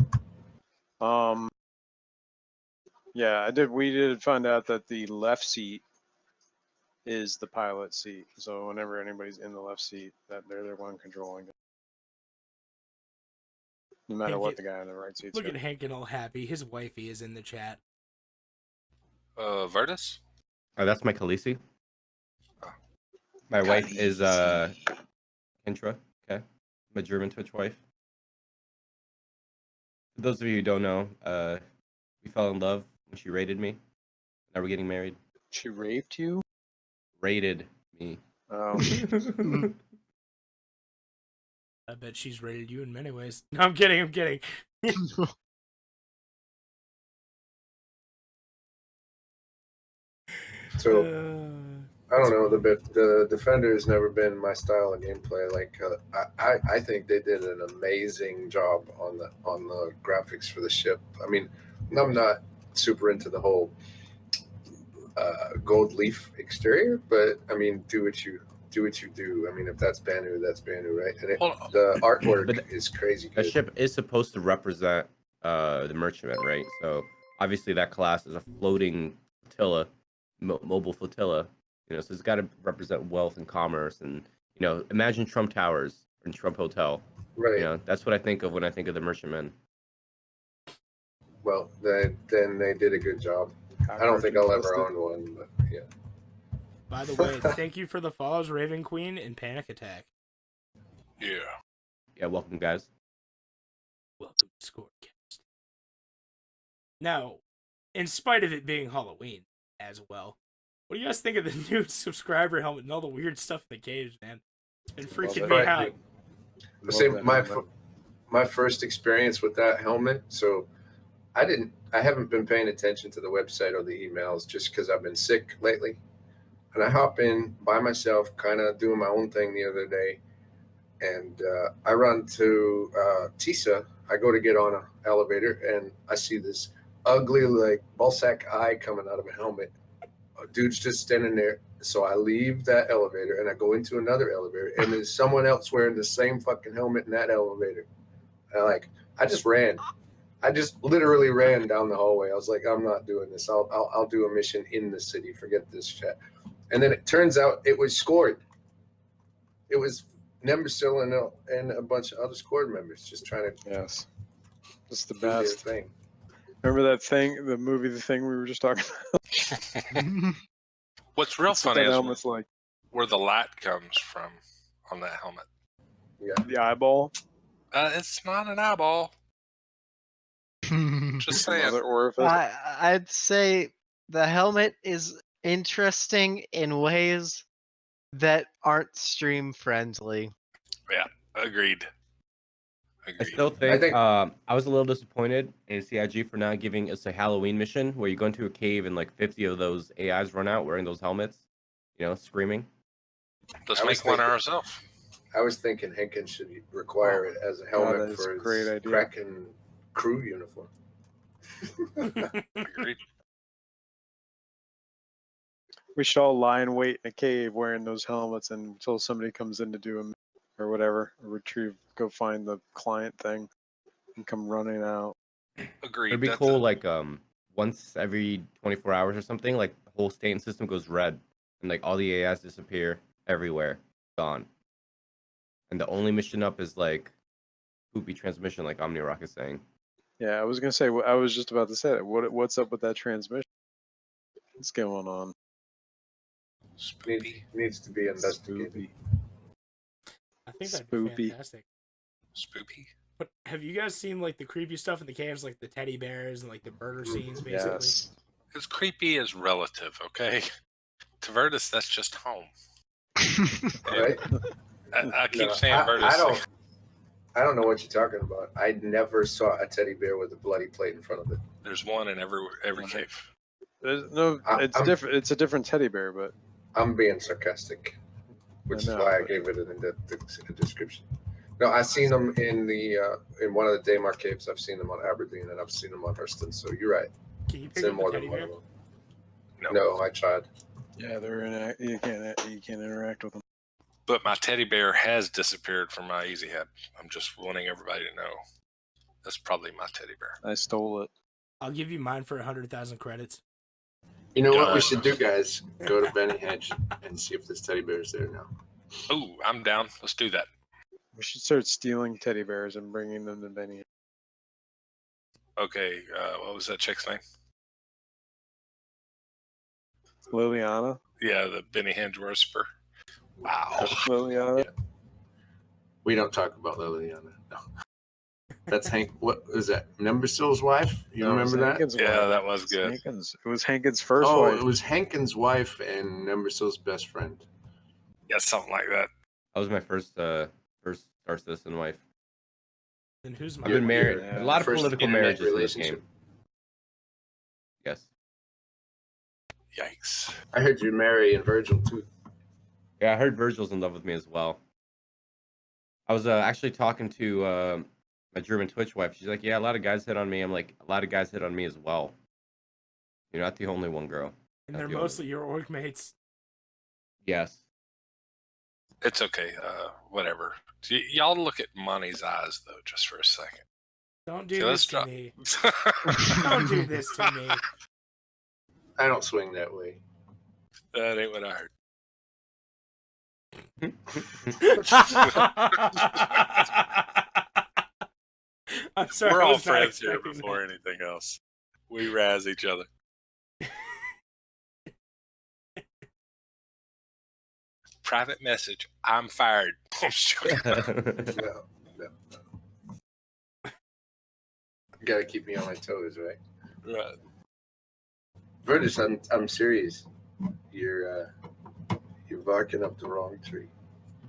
E: Yeah, we did find out that the left seat is the pilot seat. So whenever anybody's in the left seat, that they're the one controlling it. No matter what the guy in the right seat's
A: Look at
E: got.
A: Hankin all happy. His wifey is in the chat.
D: Virtus?
B: Oh, that's my Khaleesi.
D: Oh.
B: My wife is Kendra. Okay, my German Twitch wife. For those of you who don't know, we fell in love when she raided me. Now we're getting married.
E: She raped you?
B: Raided me.
E: Oh.
A: I bet she's rated you in many ways. No, I'm kidding. I'm kidding.
C: So I don't know. The Defender has never been my style of gameplay. Like I think they did an amazing job on the graphics for the ship. I mean, I'm not super into the whole gold leaf exterior, but I mean, do what you do. I mean, if that's Banu, that's Banu, right? And the artwork is crazy
B: The
C: good.
B: ship is supposed to represent the merchantman, right? So obviously that class is a floating flotilla, mobile flotilla. You know, so it's got to represent wealth and commerce, and imagine Trump Towers and Trump Hotel.
C: Right.
B: You know, that's what I think of when I think of the merchantman.
C: Well, then they did a good job. I don't think I'll ever own one, but yeah.
A: By the way, thank you for the follows, Raven Queen and Panic Attack.
D: Yeah.
B: Yeah, welcome guys.
A: Welcome to Scordcast. Now, in spite of it being Halloween as well, what do you guys think of the new subscriber helmet and all the weird stuff in the caves, man? It's been freaking me out.
C: Say my first experience with that helmet. So I haven't been paying attention to the website or the emails just because I've been sick lately. And I hop in by myself, kind of doing my own thing the other day, and I run to Tisa. I go to get on an elevator, and I see this ugly, like ballsack eye coming out of a helmet. A dude's just standing there. So I leave that elevator and I go into another elevator, and there's someone else wearing the same fucking helmet in that elevator. And I just ran. I just literally ran down the hallway. I was like, I'm not doing this. I'll do a mission in the city. Forget this chat. And then it turns out it was Scored. It was Nembersil and a bunch of other Scored members just trying to
E: Just the
C: do their
E: best.
C: thing.
E: Remember that thing, the movie, the thing we were just talking about?
D: What's real
E: That's what
D: funny
E: that
D: is
E: helmet's like.
D: where the light comes from on that helmet.
C: Yeah.
E: The eyeball.
D: It's not an eyeball. Just
E: Some
D: saying.
E: other orifice.
F: I'd say the helmet is interesting in ways that aren't stream friendly.
D: Yeah, agreed.
B: I still think I was a little disappointed in CIG for not giving us a Halloween mission where you go into a cave and like 50 of those AIs run out wearing those helmets, screaming.
D: Let's make one ourselves.
C: I was thinking Henkin should require it as a helmet for his Kraken crew uniform.
D: Agreed.
E: We should all lie in wait in a cave wearing those helmets until somebody comes in to do them or whatever, go find the client thing and come running out.
D: Agreed.
B: It'd be cool, like once every 24 hours or something, like the whole state and system goes red, and like all the AIs disappear everywhere, gone. And the only mission up is like poopy transmission, like OmniRock is saying.
E: Yeah, I was gonna say. I was just about to say that. What's up with that transmission? What's going on?
D: Spoopy.
C: Needs to be investigated.
E: Spoopy.
A: I think that'd be
E: Spoopy.
A: fantastic.
D: Spoopy.
A: But have you guys seen like the creepy stuff in the caves, like the teddy bears and like the murder scenes, basically?
E: Yes.
D: As creepy as relative, okay? To Virtus, that's just home.
C: Right?
D: I keep
C: No,
D: saying Virtus.
C: I don't know what you're talking about. I never saw a teddy bear with a bloody plate in front of it.
D: There's one in every cave.
E: There's no. It's
C: I'm-
E: different. It's a different teddy bear, but
C: I'm being sarcastic, which is
E: know,
C: why I
E: but-
C: gave it in the description. No, I've seen them in the in one of the Daymar caves. I've seen them on Aberdeen, and I've seen them on Hurston. So you're right.
A: Can you
C: It's
A: pick
C: in
A: up
C: more
A: the
C: than
A: teddy
C: one
A: bear?
C: of them. No, I tried.
E: yeah, you can't interact with them.
D: But my teddy bear has disappeared from my Easy Head. I'm just wanting everybody to know. That's probably my teddy bear.
E: I stole it.
A: I'll give you mine for 100,000 credits.
C: You know what we
D: Done.
C: should do, guys? Go to Benny Hedge and see if this teddy bear is there now.
D: Ooh, I'm down. Let's do that.
E: We should start stealing teddy bears and bringing them to Benny.
D: Okay, what was that chick's name?
E: Liliana.
D: Yeah, the Benny Hinge worshiper. Wow.
E: Liliana.
C: We don't talk about Liliana. No. That's Hank. What is that? Nembersil's wife? You
E: No, it was
C: remember that?
E: Hankins'
D: Yeah,
E: wife.
D: that was good.
E: It was Hankins' first
C: Oh,
E: wife.
C: it was Hankins' wife and Nembersil's best friend.
D: Yeah, something like that.
B: That was my first Star Citizen wife.
A: Then who's
B: I've
A: mine?
B: been married.
E: Yeah.
B: A lot of
C: First
B: political
C: internet
B: marriages in this
C: relationship.
B: game. Yes.
D: Yikes.
C: I heard you marry and Virgil too.
B: Yeah, I heard Virgil's in love with me as well. I was actually talking to my German Twitch wife. She's like, "Yeah, a lot of guys hit on me." I'm like, "A lot of guys hit on me as well. You're not the only one, girl."
A: And
B: Not
A: they're
B: the only
A: mostly your org mates.
B: Yes.
D: It's okay. Whatever. Y'all look at Monty's eyes, though, just for a second.
A: Don't do
D: Okay,
A: this
D: let's
A: to me. Don't do this to me.
C: I don't swing that way.
D: That ain't what I heard.
A: I'm sorry.
D: We're
A: I
D: all
A: was not
D: friends here
A: expecting
D: before
A: that.
D: anything else. We razz each other. Private message. I'm fired. I'm just joking.
C: No. You gotta keep me on my toes, right?
D: Right.
C: Virtus, I'm serious. You're barking up the wrong tree.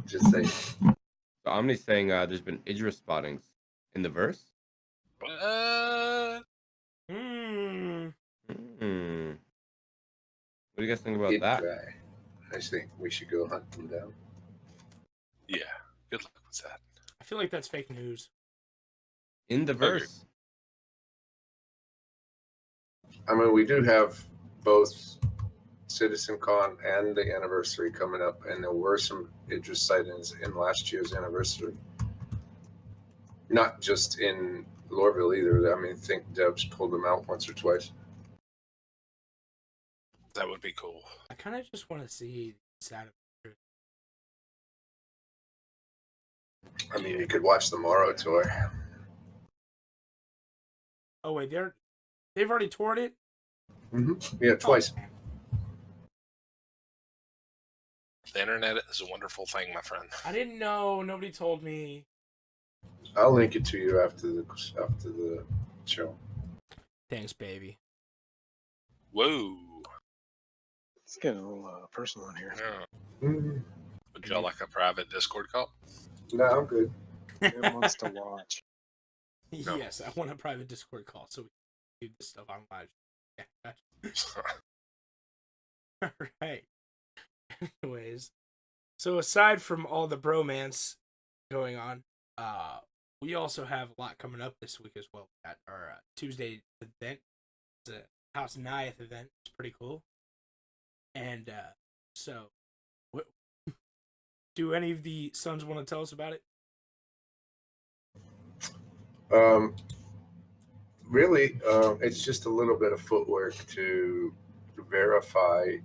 C: Just saying.
B: So Omni's saying there's been Idris spottings in the verse.
D: What?
A: Hmm.
B: What do you guys think about
C: He'd
B: that?
C: try. I think we should go hunt them down.
D: Yeah. Good luck with that.
A: I feel like that's fake news.
B: In the
D: Agreed.
B: verse.
C: I mean, we do have both CitizenCon and the anniversary coming up, and there were some Idris sightings in last year's anniversary. Not just in Lorville either. I mean, I think Debs pulled them out once or twice.
D: That would be cool.
A: I kind of just want to see the side of the truth.
C: I mean, you could watch the Morrow tour.
A: Oh wait, they've already toured it.
C: Yeah, twice.
A: Oh, man.
D: The internet is a wonderful thing, my friend.
A: I didn't know. Nobody told me.
C: I'll link it to you after the show.
A: Thanks, baby.
D: Whoa.
E: It's getting a little personal in here.
D: Yeah.
C: Mhm.
D: Would y'all like a private Discord call?
C: No, I'm good.
E: Who wants to watch?
D: No.
A: Yes, I want a private Discord call so we can do this stuff on live. Yeah, gotcha. All right. Anyways, so aside from all the bromance going on, we also have a lot coming up this week as well. We got our Tuesday event. It's a House Nyath event. It's pretty cool. And so, what do any of the sons want to tell us about it?
C: Really, it's just a little bit of footwork to verify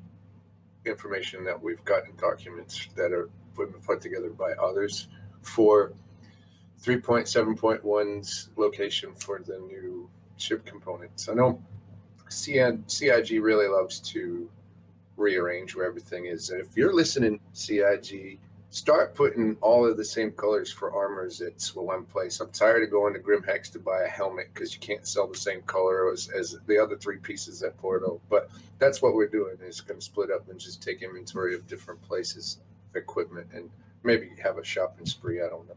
C: information that we've gotten, documents that are put together by others for 3.7.1's location for the new chip components. I know CIG really loves to rearrange where everything is. And if you're listening, CIG, start putting all of the same colors for armors at one place. I'm tired of going to Grimhex to buy a helmet because you can't sell the same color as the other three pieces at Porto. But that's what we're doing, is going to split up and just take inventory of different places, equipment, and maybe have a shopping spree. I don't know.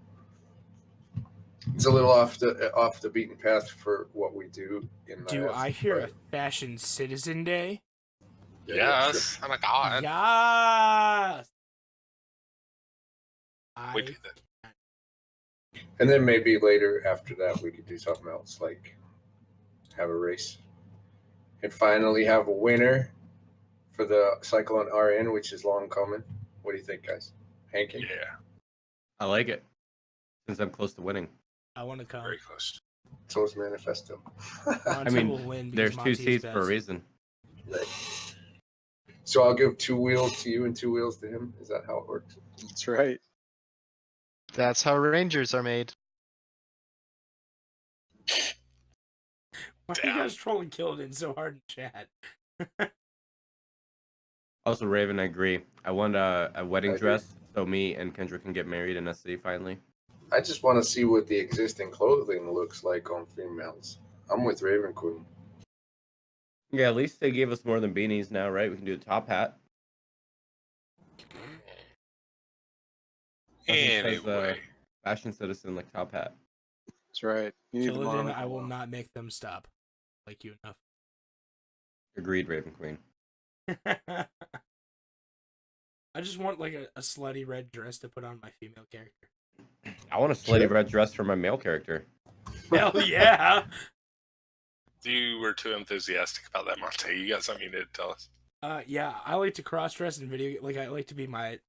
C: It's a little off the beaten path for what we do.
A: Do I hear a Fashion Citizen Day?
C: Yeah,
D: Yes. Oh my God.
A: Yes.
D: We do that.
C: And then maybe later after that, we could do something else, like have a race and finally have a winner for the Cyclone RN, which is long coming. What do you think, guys? Hankin?
D: Yeah.
B: I like it. Since I'm close to winning.
A: I want to come.
D: Very close.
C: So is Manifesto.
A: Monty will win because
B: there's two
A: Monty is
B: seats for a
A: best.
B: reason.
C: Right. So I'll give 2 wheels to you and 2 wheels to him. Is that how it works?
E: That's right.
F: That's how Rangers are made.
A: Why are you guys trolling Kilden so hard in chat?
B: Also, Raven, I agree. I want a wedding
C: I agree.
B: dress so me and Kendra can get married in SC finally.
C: I just want to see what the existing clothing looks like on females. I'm with Raven Queen.
B: Yeah, at least they gave us more than beanies now, right? We can do the top hat. Nothing says,
D: Anyway.
B: Fashion Citizen like top hat.
E: That's right. You need the
A: Kilden,
E: monocle.
A: I will not make them stop. Like you enough.
B: Agreed, Raven Queen.
A: I just want like a slutty red dress to put on my female character.
B: I want a slutty
C: Sure.
B: red dress for my male character.
A: Hell yeah!
D: You were too enthusiastic about that, Monte. You got something you need to tell us.
A: Yeah, I like to cross dress in video. Like I like to be a male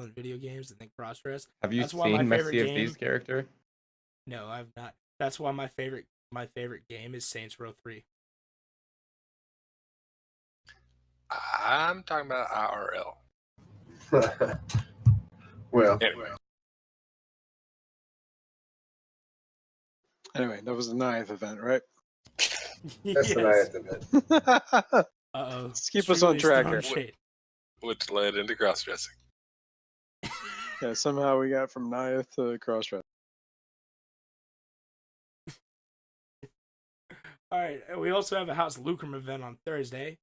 A: in video games and then cross dress.
B: Have you
A: That's why my
B: seen my
A: favorite
B: Sea of
A: game-
B: Thieves character?
A: No, I've not. That's why my favorite game is Saints Row 3.
D: I'm talking about IRL.
C: Well,
D: Anyway.
E: Anyway, that was the 9th event, right?
C: that's the night event.
A: Uh-oh.
E: Let's keep us on track here.
D: Which led into cross dressing.
E: Yeah, somehow we got from 9th to cross-dress.
A: All right, and we also have a House Lucrum event on Thursday.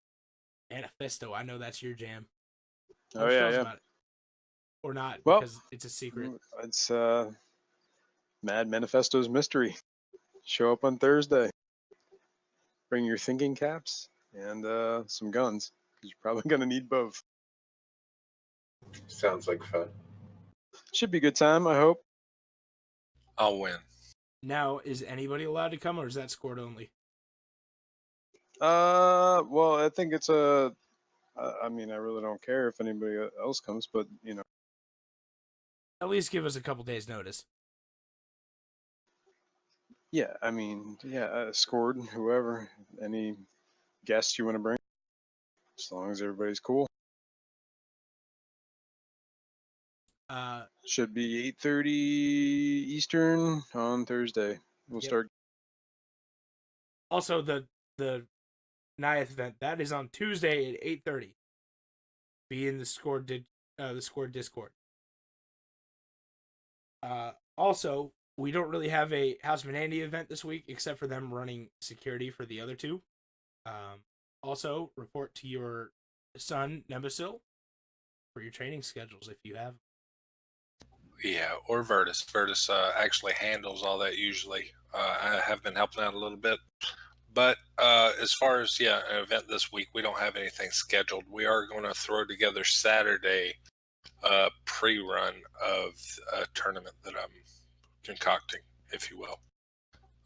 A: Manifesto, I know that's your jam.
E: Oh,
A: Don't you tell
E: yeah,
A: us
E: yeah.
A: about it. Or not,
E: Well,
A: because it's a secret.
E: It's Mad Manifesto's mystery. Show up on Thursday. Bring your thinking caps and some guns, because you're probably going to need both.
C: Sounds like fun.
E: Should be a good time, I hope.
D: I'll win.
A: Now, is anybody allowed to come, or is that scored only?
E: Well, I think it's I mean, I really don't care if anybody else comes, but, you know.
A: At least give us a couple days' notice.
E: Yeah, I mean, yeah, scored, whoever, any guests you want to bring, as long as everybody's cool. Should be 8:30 Eastern on Thursday. We'll
A: Yep.
E: start.
A: Also, the Nyath event, that is on Tuesday at 8:30. Be in the Scored Discord. Also, we don't really have a House of Andy event this week, except for them running security for the other two. Also, report to your son, Nemesil, for your training schedules if you have.
D: Yeah, or Virtus. Virtus actually handles all that usually. I have been helping out a little bit. But as far as, an event this week, we don't have anything scheduled. We are going to throw together Saturday pre-run of a tournament that I'm concocting, if you will.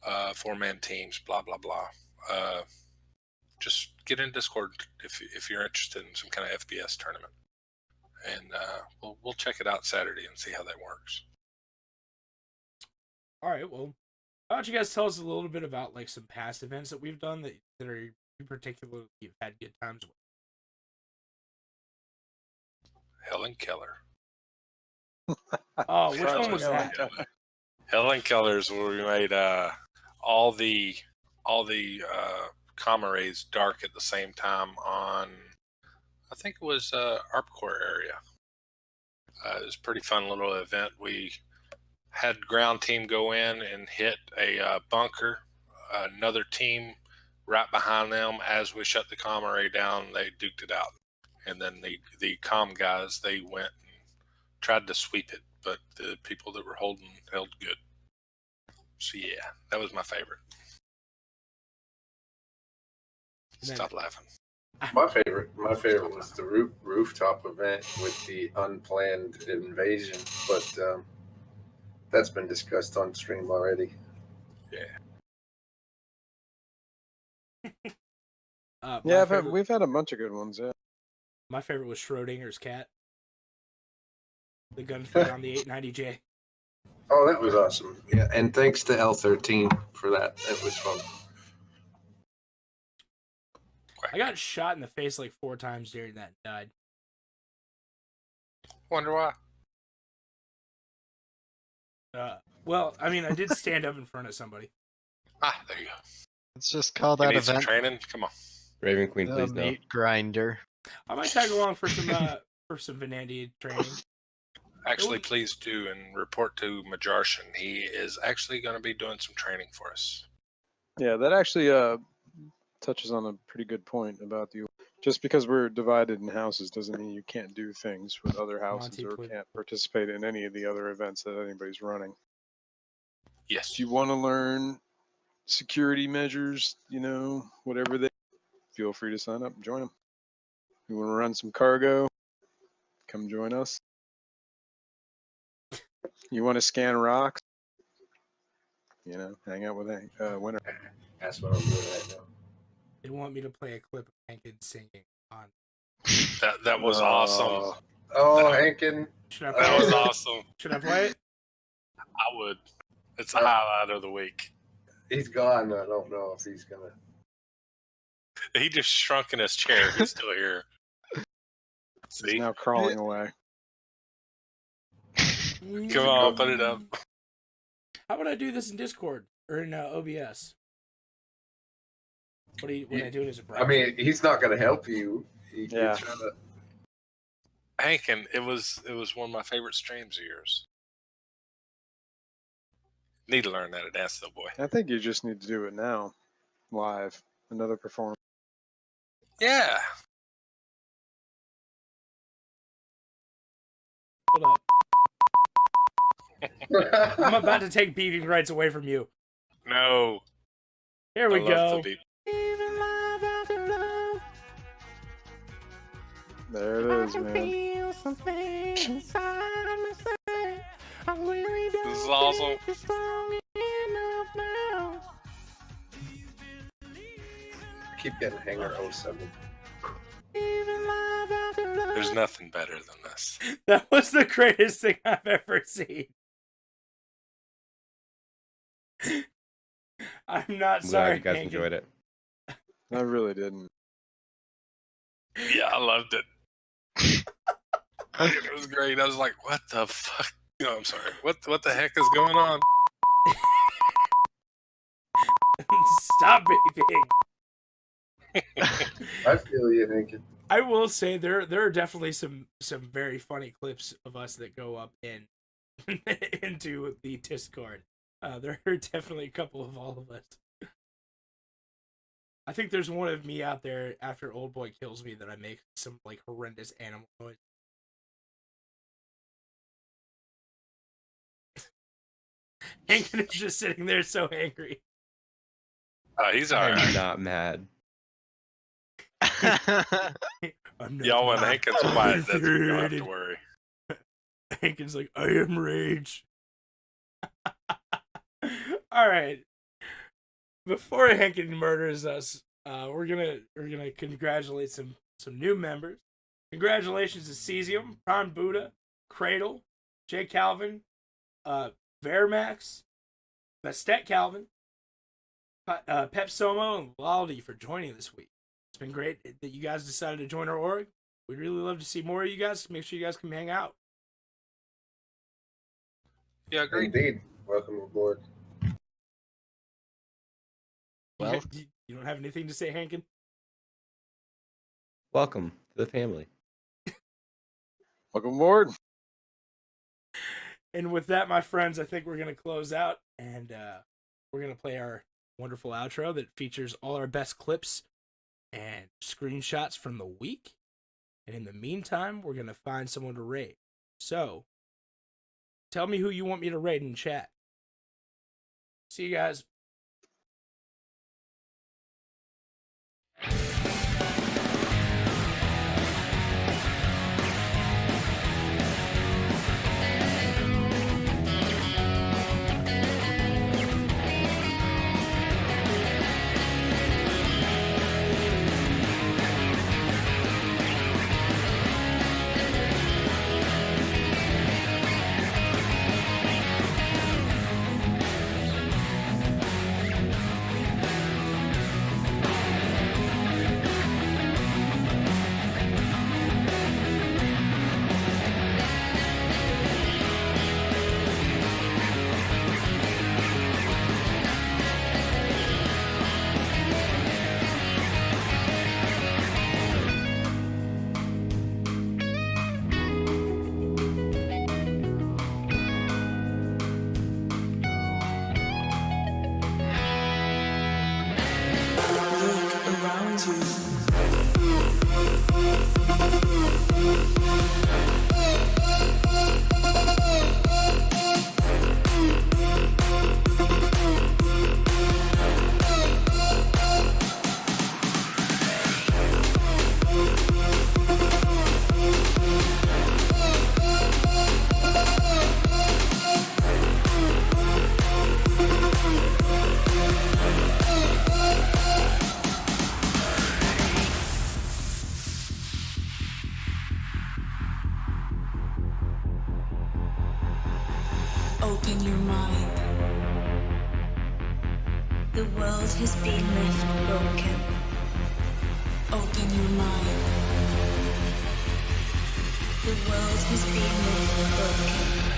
D: 4-man teams, blah, blah, blah. Just get in Discord if you're interested in some kind of FBS tournament. And we'll check it out Saturday and see how that works.
A: All right, well, how about you guys tell us a little bit about like some past events that we've done that are you particularly you've had good times with?
D: Helen Keller.
A: Oh, which one was
E: Helen
A: that?
E: Keller.
D: Helen Keller's where we made all the comrades dark at the same time on, I think it was ARPCore area. It was a pretty fun little event. We had ground team go in and hit a bunker. Another team right behind them. As we shut the comm array down, they duked it out. And then the comm guys, they went and tried to sweep it, but the people that were holding held good. So yeah, that was my favorite. Stop laughing.
C: My favorite was the rooftop event with the unplanned invasion, but that's been discussed on stream already.
E: Yeah, we've had a bunch of good ones. Yeah.
A: My favorite was Schrodinger's cat. The gunfight on the 890J.
C: Oh, that was awesome. Yeah, and thanks to L13 for that. That was fun.
A: I got shot in the face like 4 times during that and died.
D: Wonder why.
A: Well, I mean, I did stand up in front of somebody.
D: Ah, there you go.
F: Let's just call
D: You
F: that
D: need some
F: event
D: training? Come on.
B: Raven Queen,
F: the
B: please no.
F: meat grinder.
A: I might tag along for some Venandia training.
D: Actually, please do and report to Majarshan. He is actually going to be doing some training for us.
E: Yeah, that actually touches on a pretty good point about you. Just because we're divided in houses doesn't mean you can't do things with other houses
A: Monty,
E: or
A: please.
E: can't participate in any of the other events that anybody's running.
D: Yes.
E: If you want to learn security measures, whatever they, feel free to sign up and join them. You want to run some cargo, come join us. You want to scan rocks, hang out with Winter.
C: That's what I'm doing right now.
A: They want me to play a clip of Hankin singing on.
D: That was awesome.
C: Oh, Hankin.
A: Should I play
D: That was
A: it?
D: awesome.
A: Should I play it?
D: I would. It's a highlight of the week.
C: He's gone. I don't know if he's gonna.
D: He just shrunk in his chair. He's still here.
E: He's
D: See?
E: now crawling away.
D: Come on, put it up.
A: How would I do this in Discord or in OBS? What am I doing as a browser?
C: I mean, he's not gonna help you.
E: Yeah.
D: Hankin, it was one of my favorite streams of yours. Need to learn that to dance, though, boy.
E: I think you just need to do it now, live. Another performance.
D: Yeah.
A: Hold up. I'm about to take beating rights away from you.
D: No.
A: Here we
D: I love
A: go.
D: the beat.
E: There it is, man.
D: This is awesome.
C: I keep getting Hanger 07.
D: There's nothing better than this.
A: That was the greatest thing I've ever seen. I'm not
B: I'm
A: sorry,
B: glad you guys
A: Hankin.
B: enjoyed it.
E: I really didn't.
D: Yeah, I loved it. It was great. I was like, what the fuck? No, I'm sorry. What the heck is going on?
A: Stop beeping.
C: I feel you, Hankin.
A: I will say there are definitely some very funny clips of us that go up into the Discord. There are definitely a couple of all of us. I think there's one of me out there after Old Boy kills me that I make some like horrendous animal noise. Hankin is just sitting there so angry.
D: He's
B: I'm
D: alright.
B: not mad.
D: Y'all, when Hankin's quiet, that's when you don't have to worry.
A: Hankin's like, I am rage. Alright. Before Hankin murders us, we're gonna congratulate some new members. Congratulations to Cesium, Prawn Buddha, Cradle, Jay Calvin, Vermax, Bastet Calvin, Pep Somo, and Laldi for joining this week. It's been great that you guys decided to join our org. we'd really love to see more of you guys. Make sure you guys come hang out.
D: Yeah, great.
C: Indeed. Welcome aboard.
F: Well,
A: You don't have anything to say, Hankin?
B: Welcome to the family.
E: Welcome aboard.
A: And with that, my friends, I think we're going to close out, and we're going to play our wonderful outro that features all our best clips and screenshots from the week. And in the meantime, we're going to find someone to raid. So, tell me who you want me to raid in chat. See you guys.
G: Open your mind. The world has been left broken. Open your mind. The world has been left broken.